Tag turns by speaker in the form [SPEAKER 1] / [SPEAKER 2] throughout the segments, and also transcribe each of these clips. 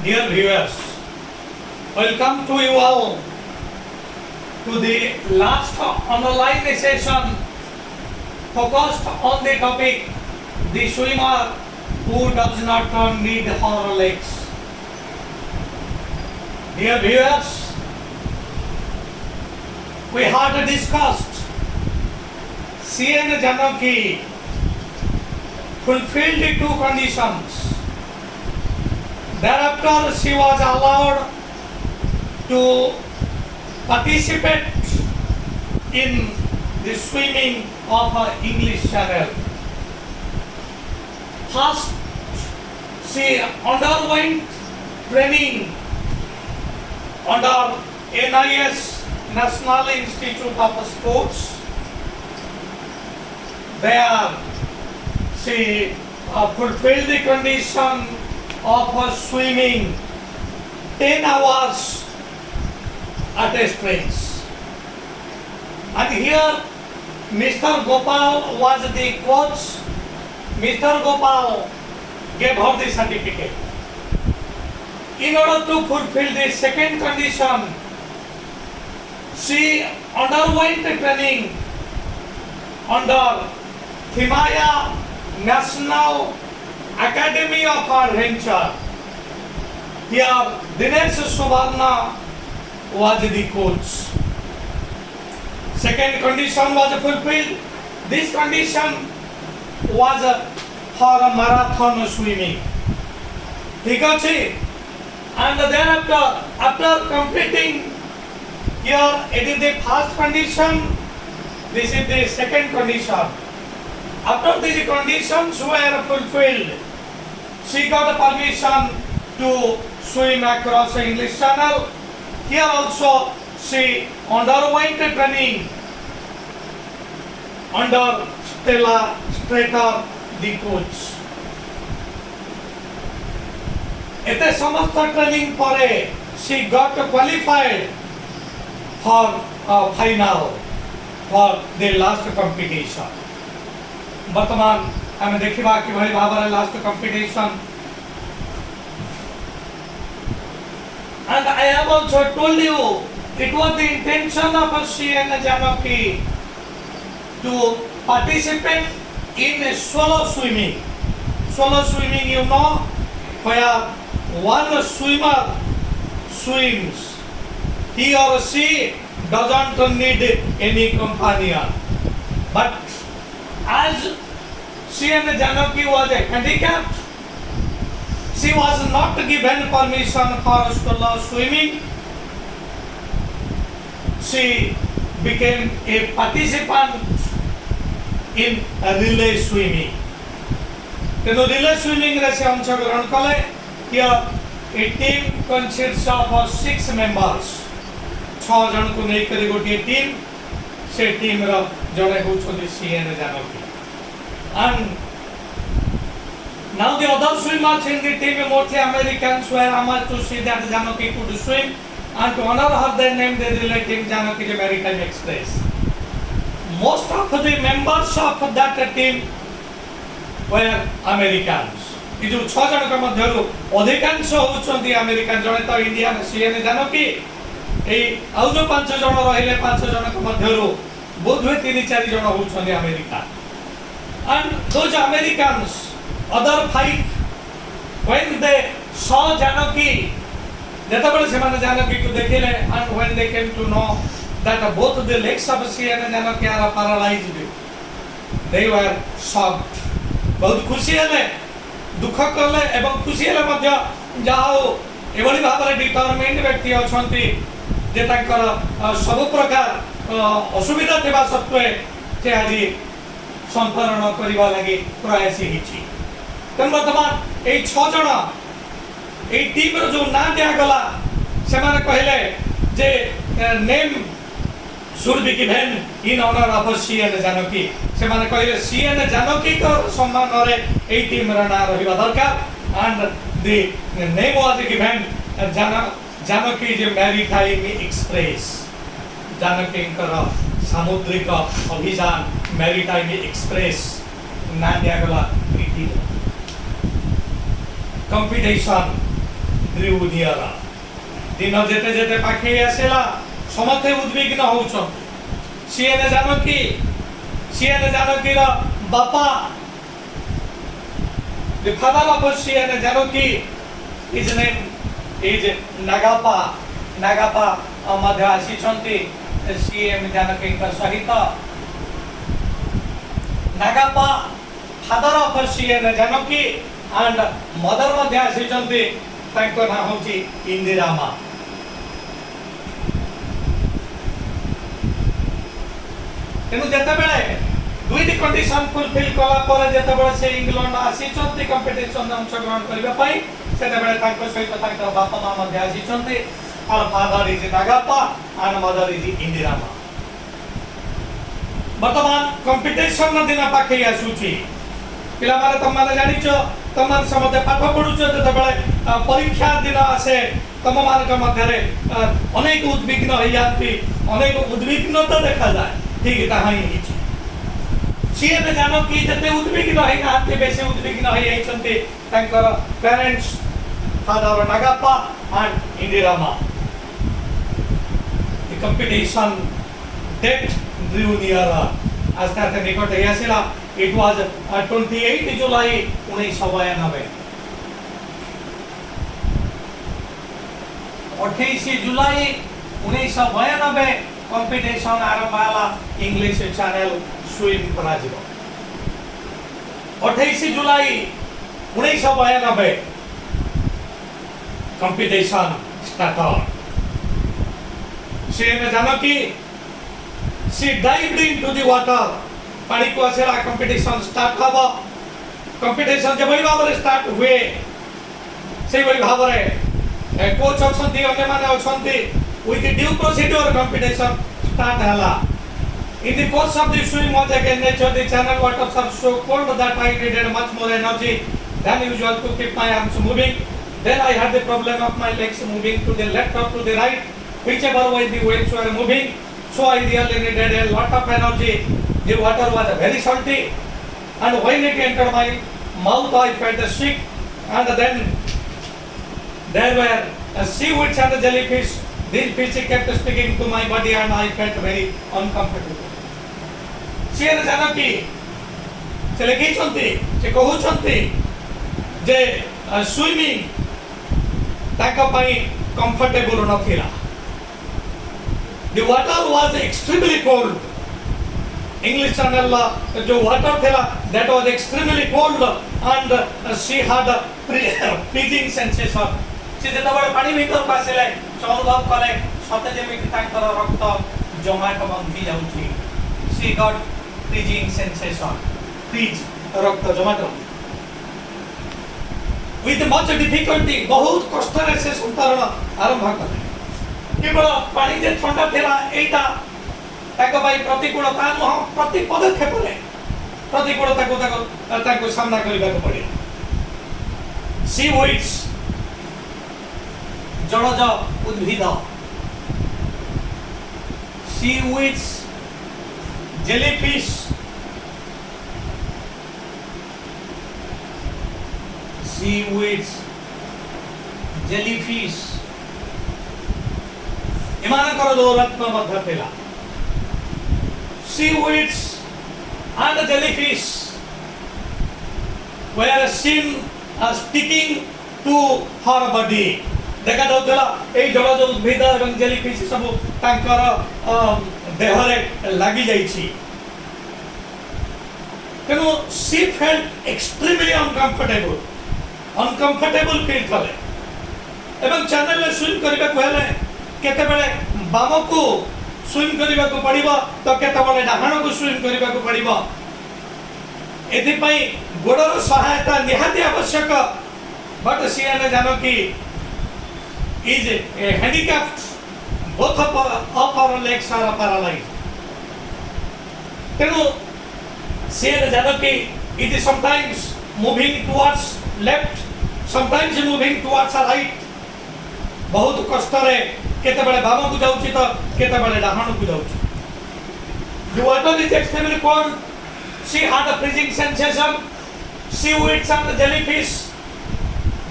[SPEAKER 1] Dear viewers, welcome to you all to the last online session focused on the topic the swimmer who does not need her legs. Dear viewers, we had discussed C.N. Janaki fulfilled the two conditions. Thereafter, she was allowed to participate in the swimming of her English Channel. First, she underwent training under NIS, National Institute of Sports. There, she fulfilled the condition of her swimming 10 hours at a stretch. And here Mr. Gopal was the coach. Mr. Gopal gave her the certificate. In order to fulfill the second condition, she underwent training under Thimaya National Academy of Adventure. Here Dinesh Subarna was the coach. Second condition was fulfilled. This condition was for a marathon swimming. ठीक है? And thereafter, after completing here, it is the first condition. This is the second condition. After these conditions were fulfilled, she got permission to swim across the English Channel. Here also she underwent training under Stella Strater, the coach. एते समस्त training परे she got qualified for final for the last competition. वर्तमान आम देखा कि भाई भाव last competition and I have also told you it was the intention of C.N. Janaki to participate in solo swimming. Solo swimming, you know, where one swimmer swims, he or she doesn't need any companion. But as C.N. Janaki was handicapped, she was not given permission for solo swimming. She became a participant in relay swimming. तेणु relay swimming रे से अंशग्रहण कले. Here a team consists of 6 members. 6 जन को नहीं करी गोटे team. से टीम रो जने होछोदी C.N. Janaki. And now the other swimmers in the team, mostly Americans, were amazed to see that Janaki could swim, and to honor her they named the relay team Janaki the Maritime Express. Most of the members of that team were Americans. ये जो 6 जन के मध्यरु अधिकांश होउछन्ती American. जने तो Indian C.N. Janaki ए आउ जो 5 जन रहिले 5 जन के मध्यरु बोधवे 3-4 जन होउछन्ती America. And those Americans, other 5, when they saw Janaki, Janaki to the and when they came to know that both the legs of C.N. Janaki are paralyzed, they were shocked. बहुत खुशी हेले, दुख कले एवं खुशी हेले मध्य जाओ एवली भाବରେ डिटरमाइंड व्यक्ति अछंती जे ताकर सब प्रकार असुविधा थिबा सत्वे से आजि संपन्न करबा लागि प्रयास हिची. तेन वर्तमान ए 6 जण ए टीम रो जो ना दिया गला से माने कहले जे name should be given in honor of C.N. Janaki. से माने कहले C.N. Janaki को सम्मान रे ए टीम रो ना रहिबा दरकार. And the name was given Janaki je Maritime Express. Janaki कर सामुद्रिक अभियान मैरीटाइम एक्सप्रेस ना दिया गला कंपटीशन drew nearer. दिन जेते जेते पाखे आसेला समथे उद्विग्न होउछन सीए ने जानकी रा बापा the father of C N Janaki his name is Nagappa मध्य आसीछंती सीएम जानकी का सहित Nagappa father of C N Janaki and mother मध्य आसीछंती तांको नाम होची इंदिरामा तेनु जेते बेले दुईटी कंडीशन फुलफिल कला पर जेते बेले से इंग्लैंड आसीछंती कंपटीशन में अंशग्रहण करबा पई सेते बेले तांको सहित तांको बापा मां मध्य आसीछंती और father is Nagappa and mother is Indiramma वर्तमान कंपटीशन न दिन पाखे आसुची पिला माने तम माने जानिचो तमान समते पाठ पढुचो जेते बेले परीक्षा दिन आसे तम मानक मध्यरे अनेक उद्विग्न होयाती अनेक उद्विग्नता देखा जाय ठीक ताहा ही हिची सीए ने जानो कि जते उद्विग्न होई नाते बेसी उद्विग्न होई आइछन्ते तांकर parents father Nagappa and Indiramma the competition that drew nearer आज ताते निकट आसिला It was 28 July 1992 28 जुलाई 1992 कंपटीशन आरंभ होला इंग्लिश चैनल स्विम कराजिबो 28 जुलाई 1992 competition start C N Janaki she dived into the water पानी को आसेला कंपटीशन स्टार्ट हबो कंपटीशन जे बड़ी भाबरे स्टार्ट हुए से बड़ी भाबरे कोच अछंती अन्य माने अछंती with the due procedure competition start hela in the course of the swimming was again nature the channel waters are so cold that I needed much more energy than usual to keep my arms moving. Then I had the problem of my legs moving to the left or to the right whichever way the waves were moving, so I really needed a lot of energy. The water was very salty and when it entered my mouth I felt sick and then there were seaweeds and jellyfish. These fish kept sticking to my body and I felt very uncomfortable. CA ने जानो कि से लिखी छंती से कहू छंती जे swimming ताका पई comfortable नथिला. The water was extremely cold. English channel जो water थेला that was extremely cold and she had a freezing sensation. से जेतबे पानी भीतर पासिले अनुभव कले सते जेमिति तांकर रक्त जमाट बंधी जाउची. She got freezing sensation. Freeze रक्त जमाट with much difficulty बहुत कष्ट रे से संतरण आरंभ कले. केवल पानी जे ठंडा थेला एटा ताको भाई प्रतिकूलता न प्रति पदक्षेप रे प्रतिकूलता को ताको सामना करबा को पड़े. Seaweeds जलज उद्भिद seaweeds jellyfish एमानकर दो रत्न मध्य थिला. Seaweeds and jellyfish were seen sticking to her body. देखा जाउतला ए जलज उद्भिद एवं जेलीफिश सब तांकर देहरे लागि जाइछि. तेनु she felt extremely uncomfortable feel कले एवं चैनल में स्विम करबा को हेले केते बेले बाम को स्विम करबा को पड़िबो तो केते बेले डाहाण को स्विम करबा को पड़िबो. एथि पई गोडर सहायता निहाती आवश्यक. बट सीए ने जानो कि is handicapped, both of our legs are paralyzed. Tenu see the janaki it is sometimes moving towards left, sometimes moving towards right. बहुत कष्ट रे केते बेले बाम को जाउची तो केते बेले डाहाण को जाउची. The water is extremely cold. She had a freezing sensation. Seaweeds and the jellyfish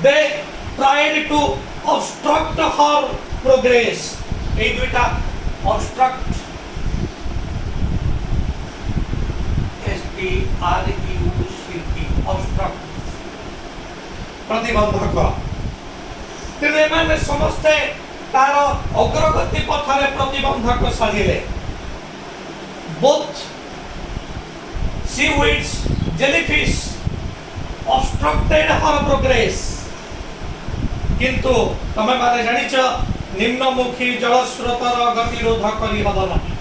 [SPEAKER 1] they tried to obstruct her progress. এই দুইটা obstruct obstruct प्रतिबंधक तेणु एमाने समस्ते तार अग्रगति पथरे प्रतिबंधक साजिले both seaweeds jellyfish obstructed her progress किंतु तमे माने जानिछ निम्नमुखी जलस्रोतर गतिरोध करी हबो नाही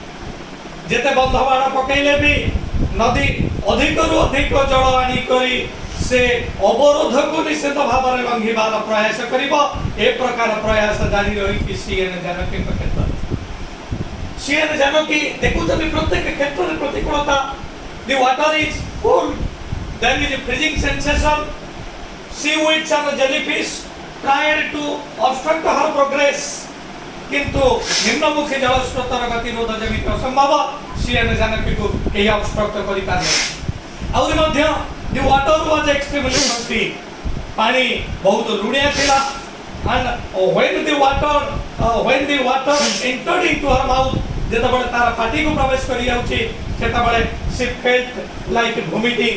[SPEAKER 1] जेते बंधबाण पकैले भी नदी अधिक रु अधिक जल आनी करी से अवरोध को निश्चित भाव में लंघिबार प्रयास करिबो ए प्रकार प्रयास जारी रही कि सीएन जानकी क्षेत्र सीएन जानकी देखुछबी प्रत्येक क्षेत्र में प्रतिकूलता the water is cold there is a freezing sensation seaweeds and jellyfish tried to obstruct her progress किंतु निम्नमुखी जलस्रोतर गतिरोध जमित असंभव सीएन जानकी को ए obstruct करि पारे और मध्य the water was extremely salty पानी बहुत लुणिया थिला and when the water entered into her mouth जेता बळे तार पाटी को प्रवेश करि जाउची सेता बळे she felt like vomiting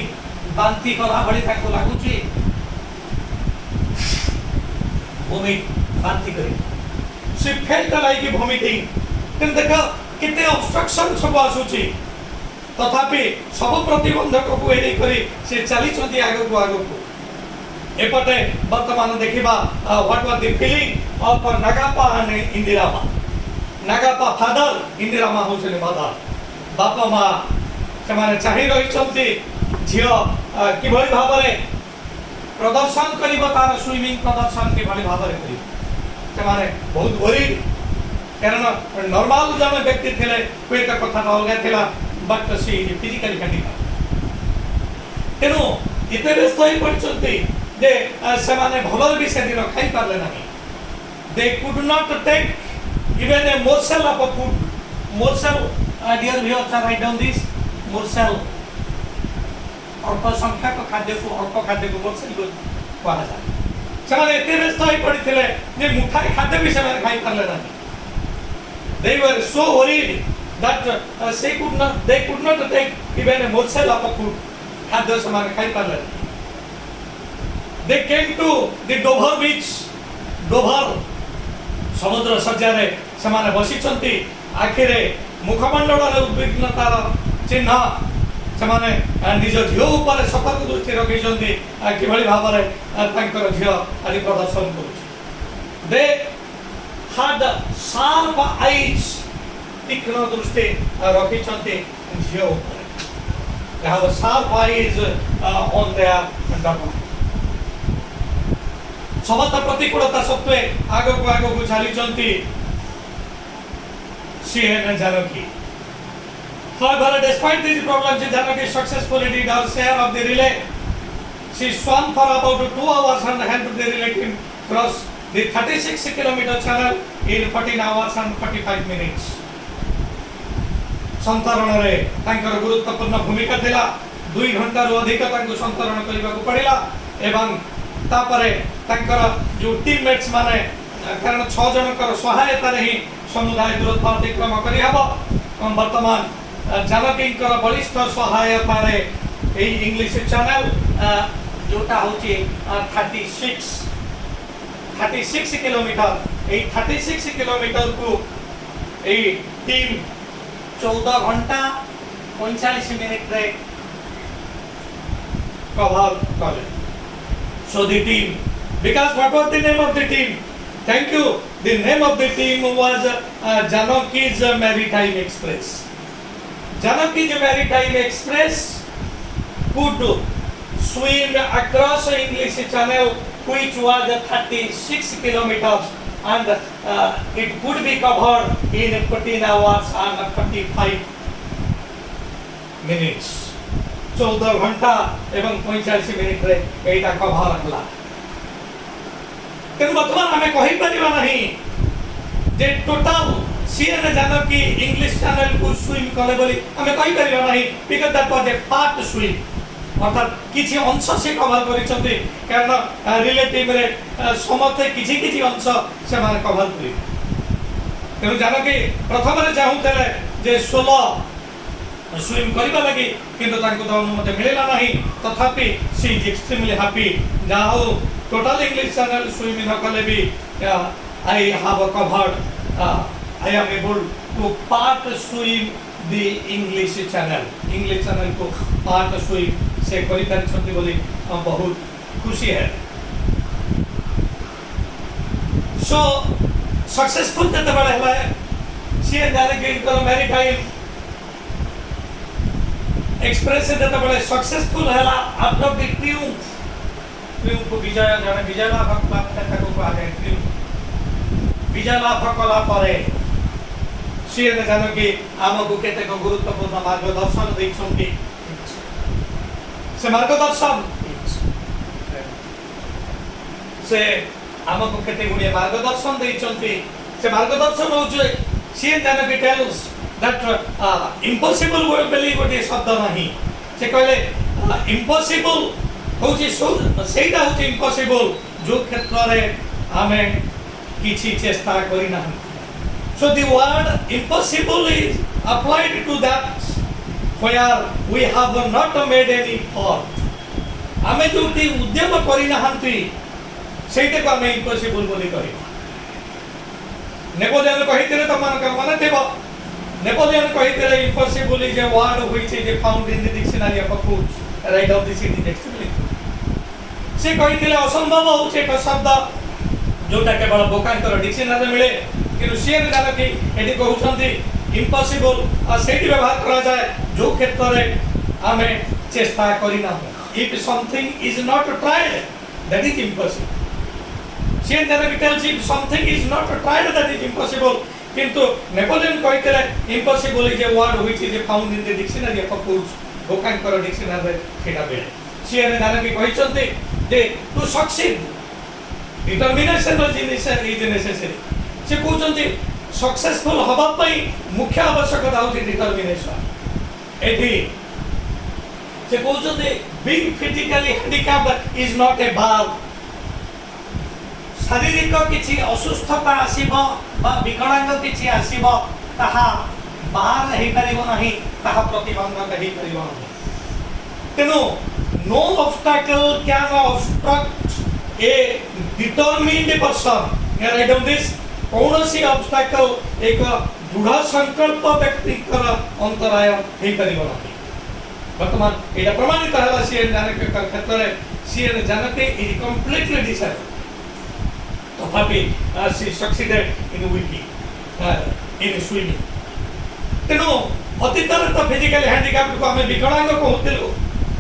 [SPEAKER 1] बांती करा भली ताको लागुची vomit बांती करी she felt like vomiting तेन देखो किते obstruction सब आसुची तथापि सब प्रतिबंधक को एरी करी से चली चंदी आगो को एपटे वर्तमान देखिबा what was the feeling of Nagappa and Indiramma Nagappa father Indiramma होसले मदर बापा मा समाने चाहि रही चंती झियो किभଳି भाबरे प्रदर्शन करिबो तार स्विमिंग प्रदर्शन किभଳି भाबरे करी समाने बहुत वरीड कारण नॉर्मल जन व्यक्ति थिले कोई का कथा अलगा थिला but she is physically handicapped तेनु इते व्यस्त होई पड़चंती जे समाने भलर भी से दिन खाई पारले नाही they could not take even a morsel of food morsel dear viewers are write down this morsel अल्प संख्या को खाद्य को मोर्सेल को कहा जाय समाने इते व्यस्त होई पड़िथिले जे मुठाई खाद्य भी से खाई पारले नाही they were so worried that they could not take even a morsel of food खाद्य समान खाई Parle they came to the Dover beach Dover समुद्र सज्जारे समान बसिचंती आखिरे मुखमंडल रे उद्विग्नतार चिन्ह समाने निज झियो ऊपर सतर्क दृष्टि रखिचंती किभଳି भाबरे तांकर झियो आदि प्रदर्शन करू they had sharp eyes तीक्ष्ण दृष्टि रखिचंती झियो ऊपर they have sharp eyes on their double समस्त प्रतिकूलता सत्वे आगो को चलीचंती CN Janaki however despite these problems Janaki successfully did her share of the relay she swam for about 2 hours and helped the relay team cross the 36 kilometer channel in 14 hours and 45 minutes संतरण रे तांकर गुरुत्वपूर्ण भूमिका थिला 2 घंटा रु अधिक तांको संतरण करबा को पड़िला एवं तापरे तांकर जो टीममेट्स माने कारण 6 जनकर सहायता रे ही समुदाय दूरत्व अतिक्रम करि हबो वर्तमान जानकींकर बलिष्ठ सहायता रे ए इंग्लिश चैनल जोटा होची 36 किलोमीटर ए 36 किलोमीटर को ए टीम 14 घंटा 45 मिनट रे कवर करे so the team because what was the name of the team thank you the name of the team was Janaki's Maritime Express Janaki's Maritime Express could swim across English Channel which was 36 kilometers and it could be covered in 14 hours and 35 minutes 14 घंटा एवं 45 minute रे एटा cover हला तेनु वर्तमान हमें कहि परिबा नहीं जे total CN Janaki English channel को स्विम करे बोली हमें कहि परिबा नहीं because that was a part swim अर्थात किसी अंश से कवर करिसंती कारण रिलेटिव रे समस्त किसी किसी अंश से माने कवर करि तेणु जानकी प्रथम रे चाहूले जे 16 स्विम करबा लगी किंतु तांको तो अनुमति मिलेला नहीं तथापि सी इज एक्सट्रीमली हैप्पी जाओ टोटल इंग्लिश चैनल स्विमिंग न कले भी I have covered I am able to part swim the English channel को पार्ट स्विम से करि परछंती बोली हम बहुत खुशी है सो सक्सेसफुल जते बड़े हला सी जाने के इनकर मैरीटाइम एक्सप्रेस से जते बड़े सक्सेसफुल हला आफ्टर द ट्रिउम्फ को विजय जाने विजय लाभ प्राप्त को कहा जाए ट्रिउम्फ विजय लाभ कला परे सी जानो कि आमको केते को गुरुत्वपूर्ण मार्गदर्शन दैछंती से मार्गदर्शन से आमको केते गुडिया मार्गदर्शन दैछंती से मार्गदर्शन होचे सी जानो कि टेल्स दैट इम्पॉसिबल वर्ड बेली गोटे शब्द नहीं से कहले इम्पॉसिबल होची सेटा होची इम्पॉसिबल जो क्षेत्र रे हमें किछि चेष्टा करि ना so the word impossible is applied to that where we have not made any effort हमें जो उद्यम करि ना हंती सेटे को हमें इम्पॉसिबल बोली कहि नेपोलियन कहितले त मन थेबो नेपोलियन कहितले impossible is a word which is found in the dictionary of foods right of the city extremely से कहितले असंभव होचे एक शब्द जोटा केवल बोकांकर डिक्शनरी मिले कि सी जान कि एटी कहउछंती इम्पॉसिबल आ सेटी व्यवहार करा जाए जो क्षेत्र रे हमें चेष्टा करि ना if something is not tried that is impossible C Janaki tells if something is not tried that is impossible किंतु नेपोलियन कहितले impossible is a word which is found in the dictionary of fools बोकांकर dictionary रे सेटा मिले C Janaki कहिसंती दे to succeed determination is necessary से कहते सक्सेसफुल हवा मुख्य आवश्यकता होची डिटरमिनेशन एठी से कहते being physically handicapped is not a bar शारीरिक किछि असुस्थता आसीबो बा विकलांग किछि आसीबो ताहा बार हेई परिबो नाही ताहा प्रतिबंधक हेई परिबो तेनो no obstacle can obstruct a determined person here I don't this कौन सी ऑब्स्टैकल एक दृढ़ संकल्प व्यक्ति कर अंतराय हे परिबो नाही वर्तमान एटा प्रमाणित हला सीएन जानके क्षेत्र रे सीएन जानके इज कंप्लीटली डिसाइड तथापि she succeeded in winning in swimming तेनो अतीत रे तो फिजिकल हैंडिकैप को हमें विकलांग कहउतिलु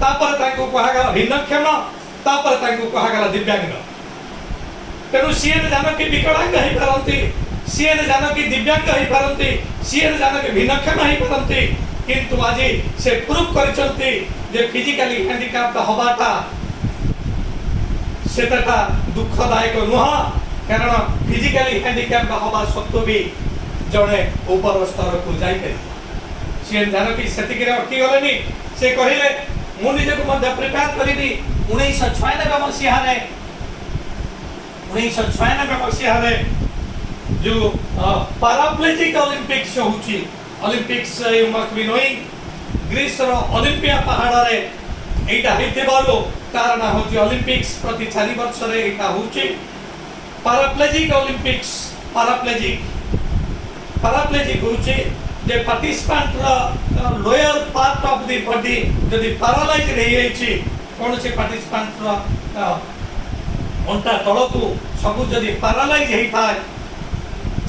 [SPEAKER 1] तापर ताको कहागला भिन्नक्षम तापर ताको कहागला दिव्यांग तेणु सीएन जान कि विकलांग ही पारंती सीएन जान कि दिव्यांग ही पारंती सीएन जान कि भिन्नक्षम ही पारंती किंतु आज से प्रूफ करचंती जे फिजिकली हैंडिकैप्ड हवाटा सेटा दुखदायक नुह कारण फिजिकली हैंडिकैप्ड हवा सत्व भी जड़े ऊपर स्तर को जाई पे सीएन जान कि सेतिक रे अटकी गलेनी से कहिले मु निजे को मध्य प्रिपेयर करिबी 1996 मसीहा रे 1996 मसीहा रे जो पैराप्लेजिक ओलंपिक्स होची Olympics you must be knowing Greece रो ओलंपिया पहाड़ रे एटा हेते बालो कारण होची ओलंपिक्स प्रति 4 वर्ष रे एटा होची पैराप्लेजिक ओलंपिक्स पैराप्लेजिक होची जे पार्टिसिपेंट रो lower part of the body जदी पैरालाइज रही अछि कोन से पार्टिसिपेंट रो अंटा तळकु सब जदी पैरालाइज हेई थाए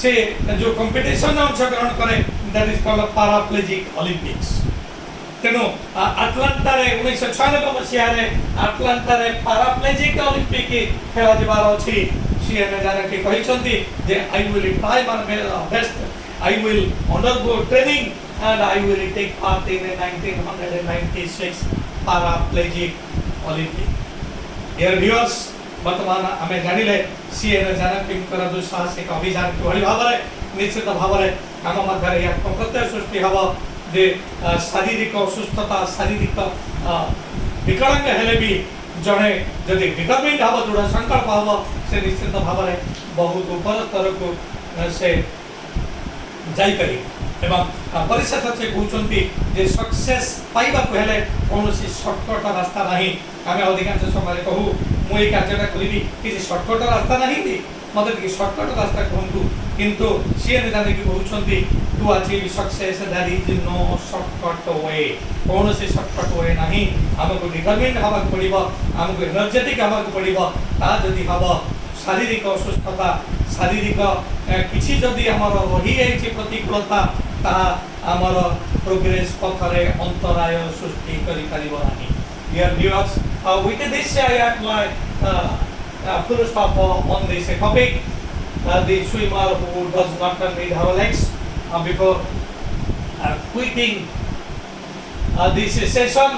[SPEAKER 1] से जो कंपटीशन अंशग्रहण करे that is called paraplegic Olympics तेनो अटलांटा रे 1996 मसीहा रे अटलांटा रे पैराप्लेजिक ओलंपिक खेला जबार अछि सीएन जाने के कहिसंती जे I will try my best I will undergo training and I will take part in the 1996 Paraplegic Olympic. Dear viewers, वर्तमान आमे जानिले सीएन जानकिम कर जो साहसिक अभियान के भली भाबरे निश्चित भाबरे हम मध्य या प्रत्यय सृष्टि हब जे शारीरिक असुस्थता शारीरिक विकलांग हेले भी जड़े जदि डिटरमिन्ड हम दृढ़ संकल्प हम से निश्चित भाव में बहुत ऊपर स्तर को से जापर परिशेष से कहते जे सक्सेस पाइबा हेले कौन सर्टकट रास्ता ना आम अधिकांश समय कहूँ मुझे कार्यटा करी किसी सर्टकट रास्ता ना मत सर्टकट रास्ता कहतु किंतु सी ने जाने की कहते to achieve success that is no shortcut way कौन सी सर्टकट वे ना आमको डिटरमिन्ड हवा पड़ो आमको एनर्जेटिक हवा पड़ो तादि हम शारीरिक असुस्थता शारीरिक किसी जदि आमर रही जाइए प्रतिकूलता आमर प्रोग्रेस पथरे अंतराय सृष्टि करिपारिबो नाही। Dear viewers, with this I apply full stop on this topic. The swimmer who does not need her legs before quitting this session,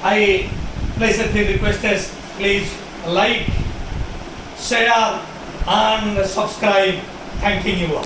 [SPEAKER 1] I pleasantly request us please like, share and subscribe. Thanking you all.